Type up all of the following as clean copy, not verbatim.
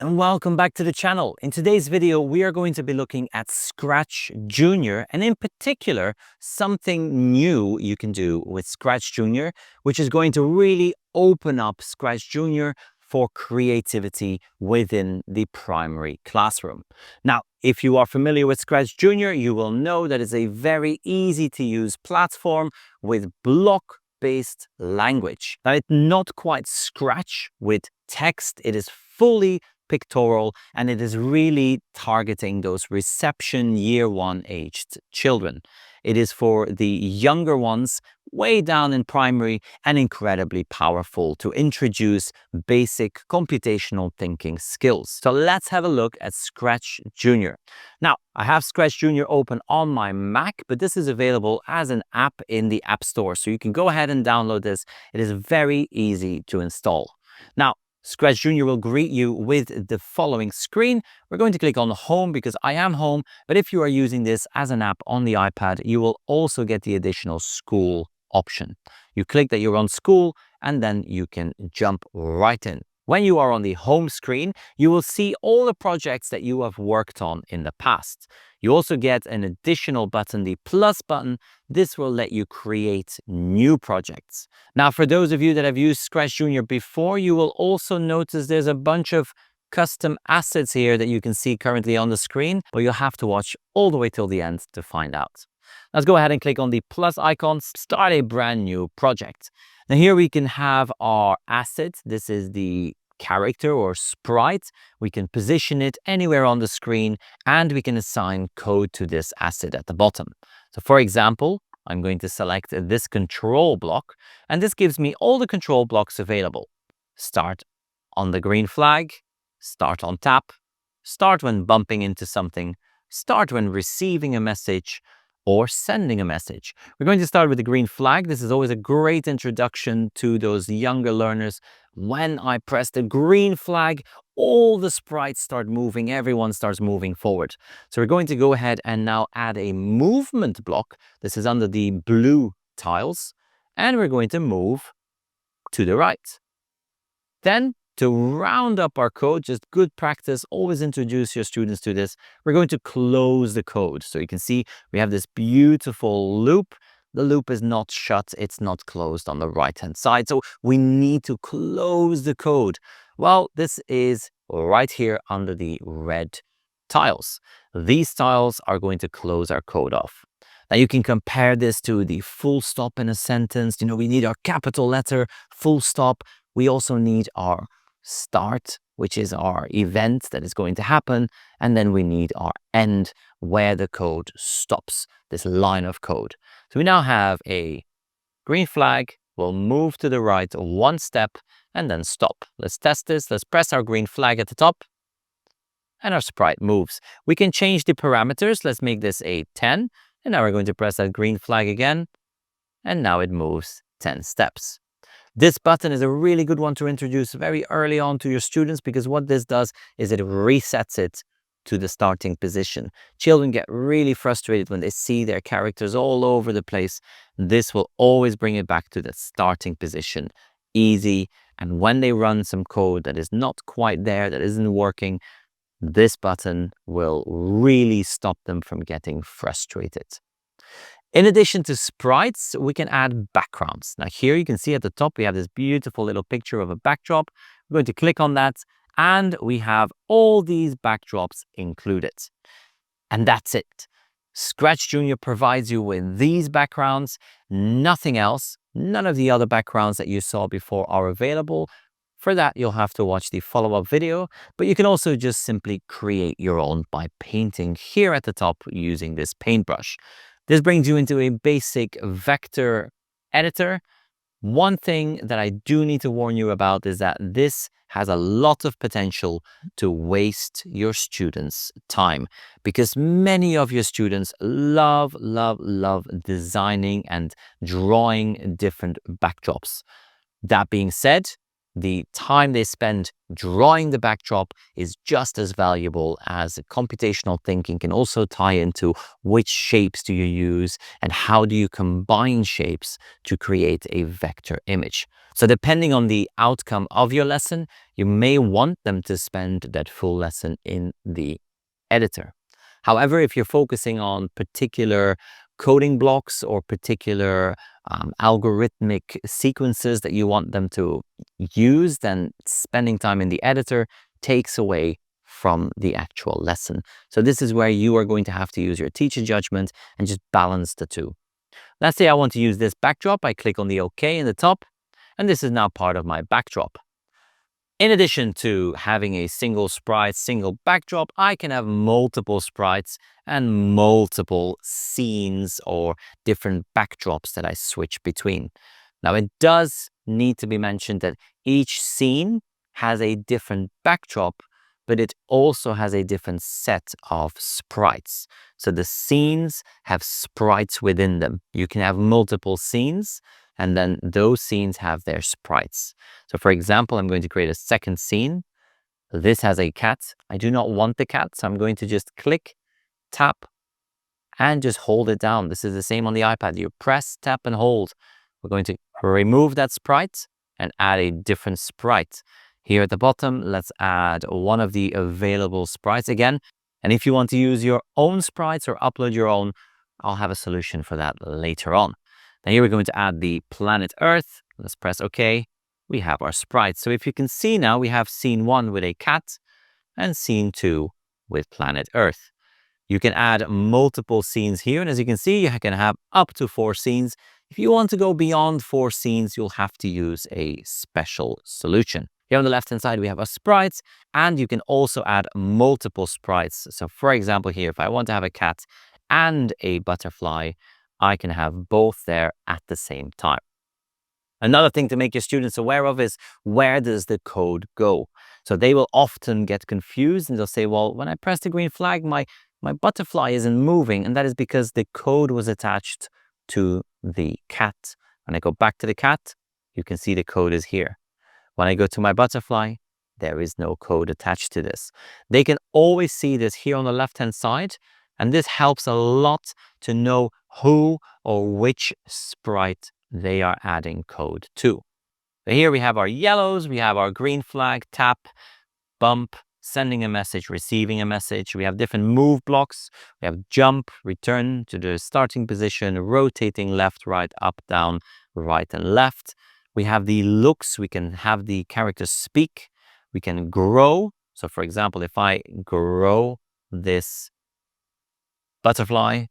and welcome back to the channel. In today's video, we are going to be looking at ScratchJr, and in particular, something new you can do with ScratchJr, which is going to really open up ScratchJr for creativity within the primary classroom. Now, if you are familiar with ScratchJr, you will know that it's a very easy to use platform with block-based language. Now, it's not quite Scratch with text. It is fully pictorial, and it is really targeting those reception year one aged children. It is for the younger ones way down in primary and incredibly powerful to introduce basic computational thinking skills. So let's have a look at ScratchJr. Now, I have ScratchJr open on my Mac, but this is available as an app in the App Store. So you can go ahead and download this. It is very easy to install. Now, ScratchJr will greet you with the following screen. We're going to click on Home because I am home, but if you are using this as an app on the iPad, you will also get the additional school option. You click that you're on school, and then you can jump right in. When you are on the home screen, you will see all the projects that you have worked on in the past. You also get an additional button, the plus button. This will let you create new projects. Now, for those of you that have used ScratchJr before, you will also notice there's a bunch of custom assets here that you can see currently on the screen, but you'll have to watch all the way till the end to find out. Let's go ahead and click on the plus icon, start a brand new project. Now here we can have our asset. This is the character or sprite. We can position it anywhere on the screen, and we can assign code to this asset at the bottom. So for example, I'm going to select this control block, and this gives me all the control blocks available. Start on the green flag, start on tap, start when bumping into something, start when receiving a message, or sending a message. We're going to start with the green flag. This is always a great introduction to those younger learners. When I press the green flag, all the sprites start moving, everyone starts moving forward. So we're going to go ahead and now add a movement block. This is under the blue tiles, and we're going to move to the right. Then, to round up our code, just good practice, always introduce your students to this, we're going to close the code. So you can see we have this beautiful loop. The loop is not shut, it's not closed on the right-hand side. So we need to close the code. Well, this is right here under the red tiles. These tiles are going to close our code off. Now you can compare this to the full stop in a sentence. You know, we need our capital letter, full stop. We also need our start, which is our event that is going to happen, and then we need our end where the code stops, this line of code. So we now have a green flag. We'll move to the right one step and then stop. Let's test this. Let's press our green flag at the top, and our sprite moves. We can change the parameters. Let's make this a 10, and now we're going to press that green flag again, and now it moves 10 steps. This button is a really good one to introduce very early on to your students, because what this does is it resets it to the starting position. Children get really frustrated when they see their characters all over the place. This will always bring it back to the starting position. Easy. And when they run some code that is not quite there, that isn't working, this button will really stop them from getting frustrated. In addition to sprites, we can add backgrounds. Now here you can see at the top, we have this beautiful little picture of a backdrop. We're going to click on that, and we have all these backdrops included. And that's it. ScratchJr provides you with these backgrounds, nothing else. None of the other backgrounds that you saw before are available. For that, you'll have to watch the follow-up video, but you can also just simply create your own by painting here at the top using this paintbrush. This brings you into a basic vector editor. One thing that I do need to warn you about is that this has a lot of potential to waste your students' time, because many of your students love designing and drawing different backdrops. That being said, the time they spend drawing the backdrop is just as valuable as computational thinking can also tie into which shapes do you use and how do you combine shapes to create a vector image. So depending on the outcome of your lesson, you may want them to spend that full lesson in the editor. However, if you're focusing on particular coding blocks or particular algorithmic sequences that you want them to use, then spending time in the editor takes away from the actual lesson. So this is where you are going to have to use your teacher judgment and just balance the two. Let's say I want to use this backdrop. I click on the OK in the top, and this is now part of my backdrop. In addition to having a single sprite, single backdrop, I can have multiple sprites and multiple scenes or different backdrops that I switch between. Now, it does need to be mentioned that each scene has a different backdrop, but it also has a different set of sprites. So the scenes have sprites within them. You can have multiple scenes, and then those scenes have their sprites. So for example, I'm going to create a second scene. This has a cat. I do not want the cat, so I'm going to just click, tap, and just hold it down. This is the same on the iPad. You press, tap, and hold. We're going to remove that sprite and add a different sprite. Here at the bottom, let's add one of the available sprites again. And if you want to use your own sprites or upload your own, I'll have a solution for that later on. Now here we're going to add the planet Earth. Let's press OK. We have our sprites. So if you can see now, we have scene 1 with a cat and scene 2 with planet Earth. You can add multiple scenes here. And as you can see, you can have up to 4 scenes. If you want to go beyond 4 scenes, you'll have to use a special solution. Here on the left-hand side, we have our sprites, and you can also add multiple sprites. So for example, here, if I want to have a cat and a butterfly, I can have both there at the same time. Another thing to make your students aware of is where does the code go? So they will often get confused and they'll say, well, when I press the green flag, my butterfly isn't moving. And that is because the code was attached to the cat. When I go back to the cat, you can see the code is here. When I go to my butterfly, there is no code attached to this. They can always see this here on the left-hand side. And this helps a lot to know who or which sprite they are adding code to. So here we have our yellows, we have our green flag, tap, bump, sending a message, receiving a message. We have different move blocks. We have jump, return to the starting position, rotating left, right, up, down, right, and left. We have the looks. We can have the character speak. We can grow. So for example, if I grow this butterfly,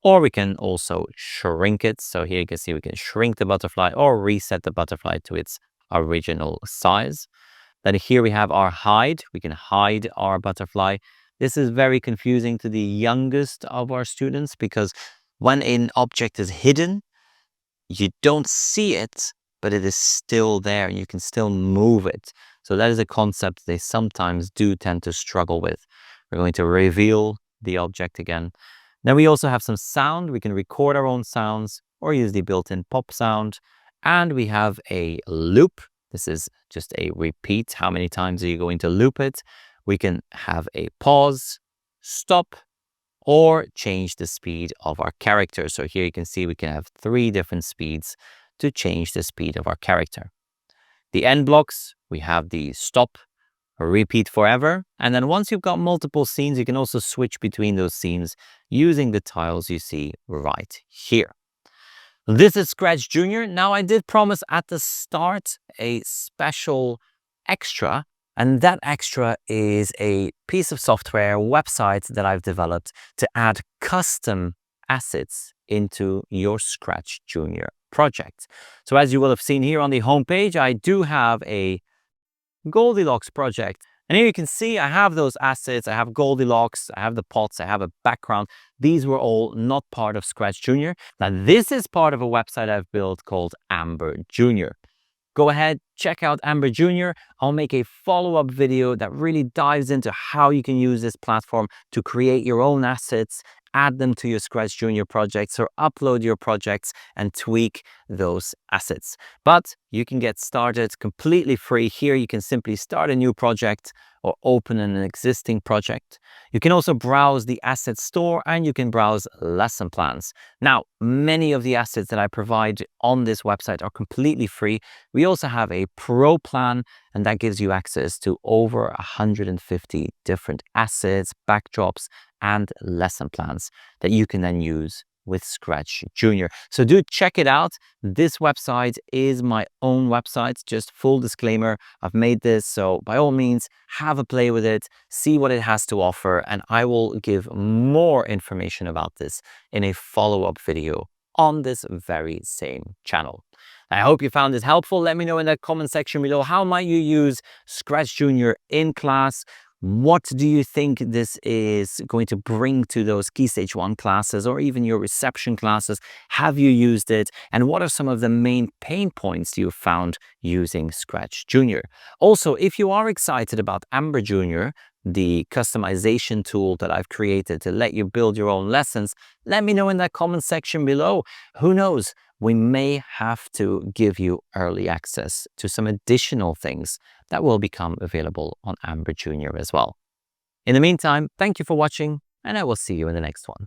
or we can also shrink it. So here you can see we can shrink the butterfly or reset the butterfly to its original size. Then here we have our hide. We can hide our butterfly. This is very confusing to the youngest of our students because when an object is hidden, you don't see it, but it is still there and you can still move it. So that is a concept they sometimes do tend to struggle with. We're going to reveal the object again. Then we also have some sound. We can record our own sounds or use the built-in pop sound. And we have a loop. This is just a repeat. How many times are you going to loop it? We can have a pause, stop, or change the speed of our character. So here you can see we can have 3 different speeds to change the speed of our character. The end blocks, we have the stop, repeat forever. And then once you've got multiple scenes, you can also switch between those scenes using the tiles you see right here. This is ScratchJr. Now, I did promise at the start a special extra, and that extra is a piece of software website that I've developed to add custom assets into your ScratchJr project. So as you will have seen here on the homepage, I do have a Goldilocks project. And here you can see I have those assets. I have Goldilocks, I have the pots, I have a background. These were all not part of ScratchJr. Now this is part of a website I've built called Amber Jr. Go ahead, check out Amber Jr. I'll make a follow-up video that really dives into how you can use this platform to create your own assets add them to your ScratchJr projects or upload your projects and tweak those assets. But you can get started completely free. Here you can simply start a new project or open an existing project. You can also browse the asset store and you can browse lesson plans. Now, many of the assets that I provide on this website are completely free. We also have a pro plan, and that gives you access to over 150 different assets, backdrops, and lesson plans that you can then use with ScratchJr. So do check it out. This website is my own website, just full disclaimer. I've made this, so by all means, have a play with it, see what it has to offer, and I will give more information about this in a follow-up video on this very same channel. I hope you found this helpful. Let me know in the comment section below, how might you use ScratchJr in class? What do you think this is going to bring to those Key Stage 1 classes or even your reception classes? Have you used it? And what are some of the main pain points you've found using ScratchJr? Also, if you are excited about Amber Junior, the customization tool that I've created to let you build your own lessons, let me know in that comment section below. Who knows? We may have to give you early access to some additional things that will become available on Amber Junior as well. In the meantime, thank you for watching, and I will see you in the next one.